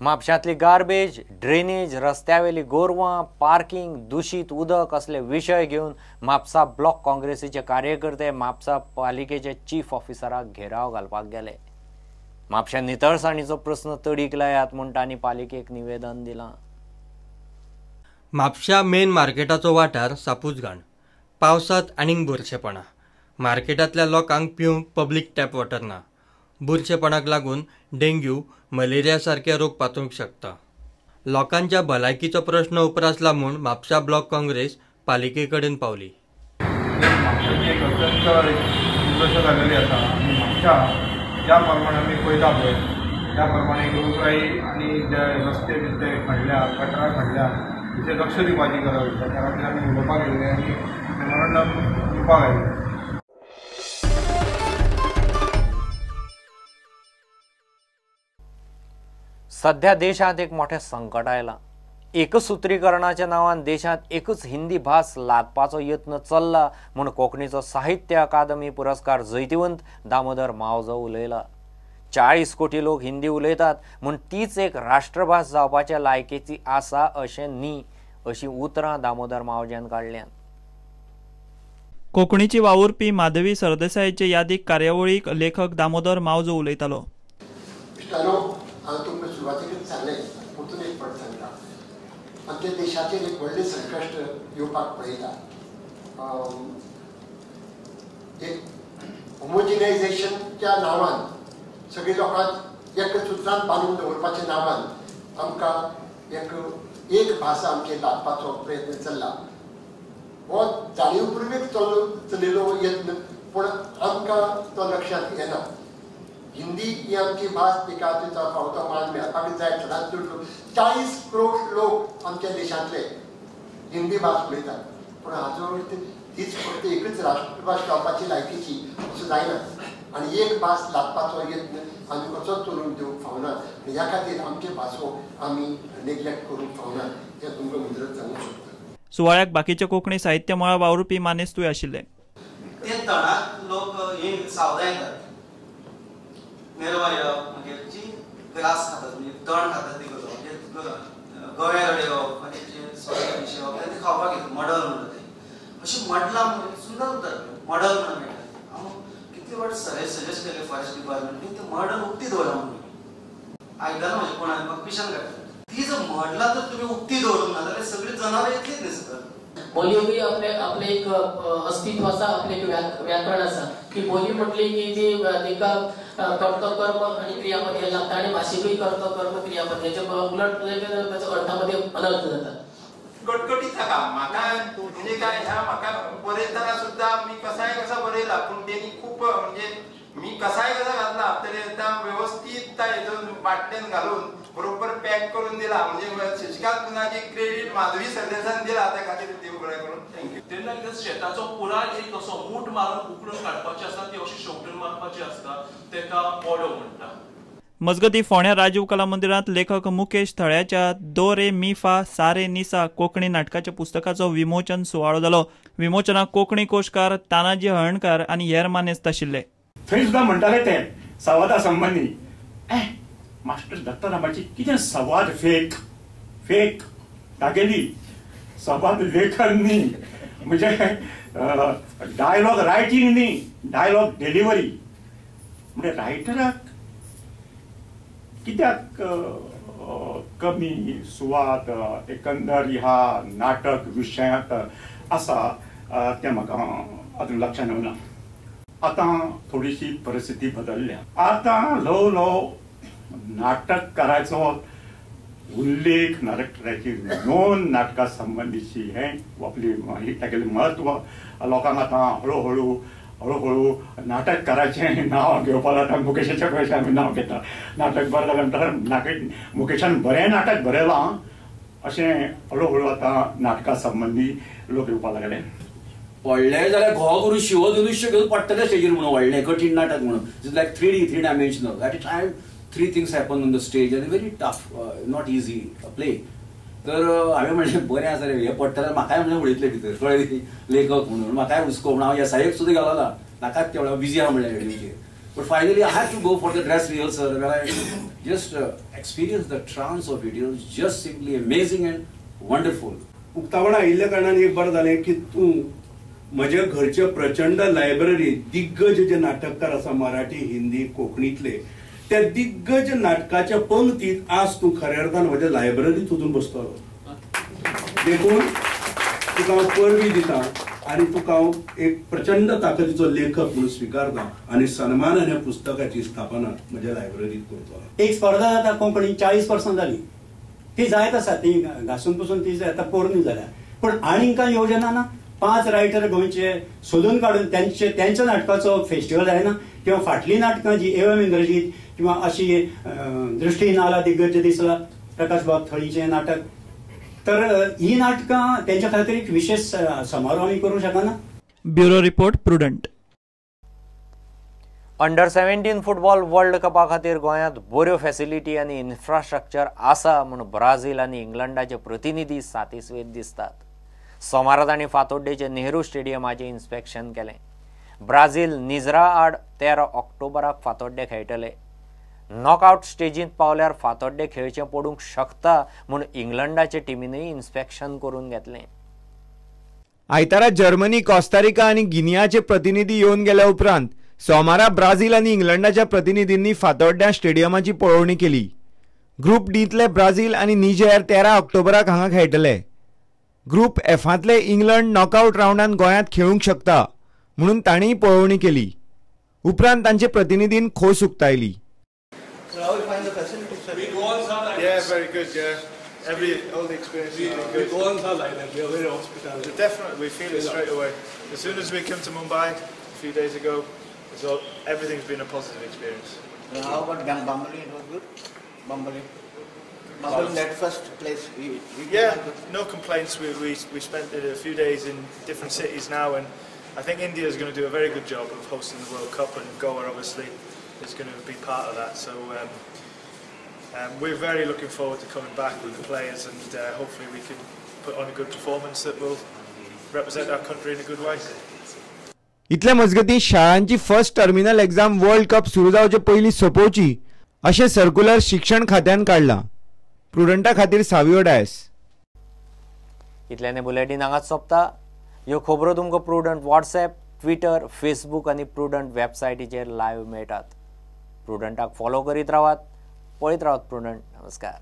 म्हापशांतली garbage, drainage, रस्त्यावेली गोरवां, parking, दूषित उदक असले विशय घेवन म्हापसा ब्लॉक काँग्रेसीचे कार्यकर्ते म्हापसा पालिकेचे चीफ ऑफिसराक घेराव घालपाक गेले. म्हापशा नितळसाणीचो प्रस्न तडीक लायात म्हूण तांणी पालिकेक निवेदन दिलां. म्हापशा मेन मार्केटाचो वाठार सापूजगाण. पावसांत आनीक बुरशेपणां. मार्केटांतल्या लोकांक पिवंक पब्लीक टॅप वॉटर ना. बुरशेपणाक लागून डेंग्यू, मलेरिया सारखे रोग पातूंक शकता. लोकांच्या भलायकीचो प्रश्न उपरासला म्हूण म्हापशा ब्लॉक काँग्रेस पालिके कडेन पावली. म्हापशाची एक अत्यंत दुर्दशा जाल्लेली आसा आनी म्हापशा ज्या प्रमाणे आमी पळयता पळय त्या प्रमाणे रोगराई आनी जे रस्ते बिस्ते खणल्या, गटारां खणल्या हेचेर लक्ष दिवपाची गरज आसा. त्या खातीर आमी उलोवपाक येयले आनी मेमोरंडम दिवपाक आयले. सध्या देशांत एक मोठे संकट आयलां. एकसूत्रीकरणाच्या नांवान देशांत एकच हिंदी भास लादपाचो यत्न चल्ला म्हूण कोंकणीचो साहित्य अकादमी पुरस्कार जैतिवंत दामोदर मावजो उलयला. 40 कोटी लोक हिंदी उलयतात म्हूण तीच एक राष्ट्रभास जावपाच्या लायकेची आसा अशें न्ही अशीं उतरां दामोदर मावज्यान काडल्यात. कोंकणीची वावुरपी माधवी सरदेसायचे यादीक कार्यावळीक लेखक दामोदर मावजो उलयतालो. हांव तुमकां सुरवातेकच सांगलें, परतून एक फावट सांगता. आमच्या देशाचेर एक व्हडलें संकश्ट येवपाक पळयता. एक होमोजिनायझेशनच्या नांवान सगळ्या लोकांक एक सुत्रांत बांदून दवरपाच्या नांवान आमकां एक भास आमचे लादपाचो प्रयत्न चल्ला. हो जाणीवपूर्वक चलिल्लो यत्न, पूण आमकां तो लक्षांत येना. हिंदी ही आमची भास तिका तिचा फावतो मान मेळपाक जाय. चडांत चड लोक 40 करोड लोक आमच्या देशांतले हिंदी भास उलयतात, पूण हाजो तीच फक्त एकच राष्ट्रभास जावपाची लायकीची असो जायना. आनी एक भास लादपाचो यत्न आमी कसोच चलून दिवंक फावना. ह्या खातीर आमचे भासो आमी नेग्लेक्ट करूंक फावना हें तुमकां मुजरत सांगूंक सोदता. सुवाळ्याक बाकीचे कोंकणी साहित्य मळा वावुरपी मानेस्तूय आशिल्ले. ते तणाक लोक हे सावदा येतात. मेरवायो म्हणजे जी ग्रास खातात, म्हणजे तण खातात ती गजाल, म्हणजे गव्यार येवप म्हणजे जे सोय विशय ते खावपाक येतात. मडल म्हणटा ते अशी मडलां सुंदर उरतात. मडल म्हणून मेळटा. हांव कितले फावट सजेस्ट केले फॉरेस्ट डिपार्टमेंटान ते मडल उक्ती दवरा म्हणून. आयकलां म्हाज्या कोणाक म्हाका पिशान काडटा. ती जर मडलां जर तुमी उक्ती दवरूंक ना जाल्यार सगळीं जनावरां येतलीच न्ही सकयल. बोली भी आपले एक अस्तित्व आसा, आपले एक व्याकरण आसा की बोली म्हटली की ती तिका कर्ता कर्म आणि क्रियापद हे लागता आणि भाषेकूय कर्ता कर्म क्रियापद याच्या उलट त्याच्या अर्थामध्ये अनर्थ जातात. कटकटीत नाका म्हाका म्हणजे काय ह्या म्हाका बरयतना सुद्धा मी कसाय कसा बरयला, पूण तेणी खूप म्हणजे मी कसाय कसा घातला तरी व्यवस्थित हेतून बाटलेन घालून बरोबर पॅक करून दिला. म्हणजे शशिकांत गुणाची क्रेडिट माधवी सरदेसान दिला. त्या खातीर देव बरें करून थँक्यू. तेन्ना शेताचो पुराय एक असो मूठ मारून उकडून काडपाची आसता, ती अशी शेवटून मारपाची आसता, तेका पोडो म्हणटा. मजगती फोंड्या राजीव कला मंदिरांत लेखक मुकेश थळ्याच्या दो रे मी फा सा रे निसा कोंकणी नाटकाच्या पुस्तकाचो विमोचन सुवाळो जालो. विमोचनाक कोंकणी कोशकार तानाजी हळणकार आनी हेर मानेस्त आशिल्ले. थंय सुद्दां म्हणटाले ते संवादा संबंदी मास्टर दत्तारामाची कितें संवाद फेक तागेली संवाद लेखन न्ही, म्हणजे डायलॉग रायटींग न्ही, डायलॉग डिलिव्हरी. म्हणजे रायटराक कित्याक कमी सुवात एकंदर ह्या नाटक विशयांत आसा तें म्हाका अजून लक्षांत येवना. आतां थोडीशी परिस्थिती बदलल्या. आतां ल्हव नाटककाराचो उल्लेख, नाटकाची नोंद, नाटका संबंधीची हें आपली तागेलें म्हत्व लोकांक आतां हळू नाटककाराचें नांव घेवपाक लागता. मुकेशाच्या कशें आमी नांव घेता. नाटक बरें जालें म्हणटा मुकेशान बरें नाटक बरयलां अशें हळू आतां नाटका संबंधी लोक येवपाक लागले. व्हडलें जाल्यार घो करून शिव धनुश्य घेवन पडटलें स्टेजीर म्हणून व्हडलें कठीण नाटक म्हणून. It's like 3D 3 dimensional. At a time 3 things happen on the stage आनी very tough, not easy play. तर हांवें म्हणलें बरें आसा रे हें पडटलें. म्हाकाय म्हणलें उडयतलें भितर कळ्ळें लेखक म्हणून. म्हाकाय हुस्को म्हणून हांव येसायेक सुद्दां गेलो ना. नाकाच ते बिजी आहा म्हणलें हेडवीचेर. But finally, I had to go for the dress rehearsal, where I just experienced the trance of it. It was just simply amazing and wonderful. उक्तावण आयिल्ल्या कारणान एक बरें जालें की तूं म्हज्या घरचे प्रचंड लायब्ररीत दिग्गज जे नाटककार आसा मराठी हिंदी कोंकणीतले त्या दिग्गज नाटकाच्या पंक्तीत आज तूं खऱ्या अर्थान म्हज्या लायब्ररीत वचून बसतलो देखून तुका हांव परबी दिता आनी तुका हांव एक प्रचंड ताकदीचो लेखक म्हणून स्विकारता आनी सन्मानान ह्या पुस्तकाची स्थापना म्हज्या लायब्ररीत करतलो. एक स्पर्धा जाता कोंकणी 40% जाली ती जायत आसा ती घासून पुसून ती आतां पोरणी जाल्या पण आनीक कांय योजना ना. 5 रायटर गोंयचे सोदून काडून त्यांच्या नाटकाचो फेस्टिवल जायना किंवा फाटली नाटकां जी एवम इंद्रजीत किंवा अशी दृष्टी नाला दिग्गज दिसला प्रकाश बाब थळीचें नाटक तर ही नाटकां त्यांच्या खातीर एक विशेष समारोह आमी करूं शकना. Bureau report Prudent. Under 17 football world कपा खातीर गोंयांत बऱ्यो फॅसिलिटी आनी इन्फ्रास्ट्रक्चर आसा म्हूण ब्राझील आनी इंग्लंडाचे प्रतिनिधी सातिस्वेद दिसतात. सोमारा तांणी फातोड्डेचे नेहरू स्टेडियमाचें इन्स्पेक्शन केलें. ब्राझील निजरा आड 13 ऑक्टोबराक फातोड्डे खेळटले. नॉकआउट स्टेजींत पावल्यार फातोड्डे खेळचें पडूंक शकता म्हूण इंग्लंडाचे टिमीनूय इन्स्पेक्शन करून घेतलें. आयतारा जर्मनी कोस्टारिका आनी गिनियाचे प्रतिनिधी येवन गेल्या उपरांत सोमारा ब्राझील आनी इंग्लंडाच्या प्रतिनिधींनी फातोड्ड्या स्टेडियमाची पळोवणी केली. ग्रुप डींतले ब्राझील आनी निजेर 13 ऑक्टोबराक हांगा खेळटले. ग्रुप एफांतले इंग्लंड नॉकआउट रावंडांत गोंयांत खेळूंक शकता म्हणून तांणीय पळोवणी केली. उपरांत तांचे प्रतिनिधीन खोस उक्तायली. Yeah, very good. Yeah, all the experience. We go on like that. We are very hospitable. Definitely, we feel it straight away. As soon as we came to Mumbai a few days ago, so everything's been a positive experience. How about Bambali? It was good. Bambali. That first place. Yeah, no complaints. We spent a few days in different cities now, and I think India is going to do a very good job of hosting the World Cup, and Goa obviously is going to be part of that. So we're very looking forward to coming back with the players, and hopefully we can put on a good performance that will represent our country in a good way. इतले मजगतीं शाळांची first terminal exam world cup सुरू जावचे पयलीं सोंपोवची अशें circular शिक्षण खात्यान काडलां. प्रुडंटा खातीर सावियो डायस. इतल्याने बुलेटिन हांगाच सोंपता. ह्यो खबरो तुमकां प्रुडंट व्हॉट्सएप ट्विटर फेसबूक आनी प्रुडंट वेबसायटीचेर लायव्ह मेळटात. प्रुडंटाक फॉलो करीत रावात, पळयत रावात प्रुडंट. नमस्कार.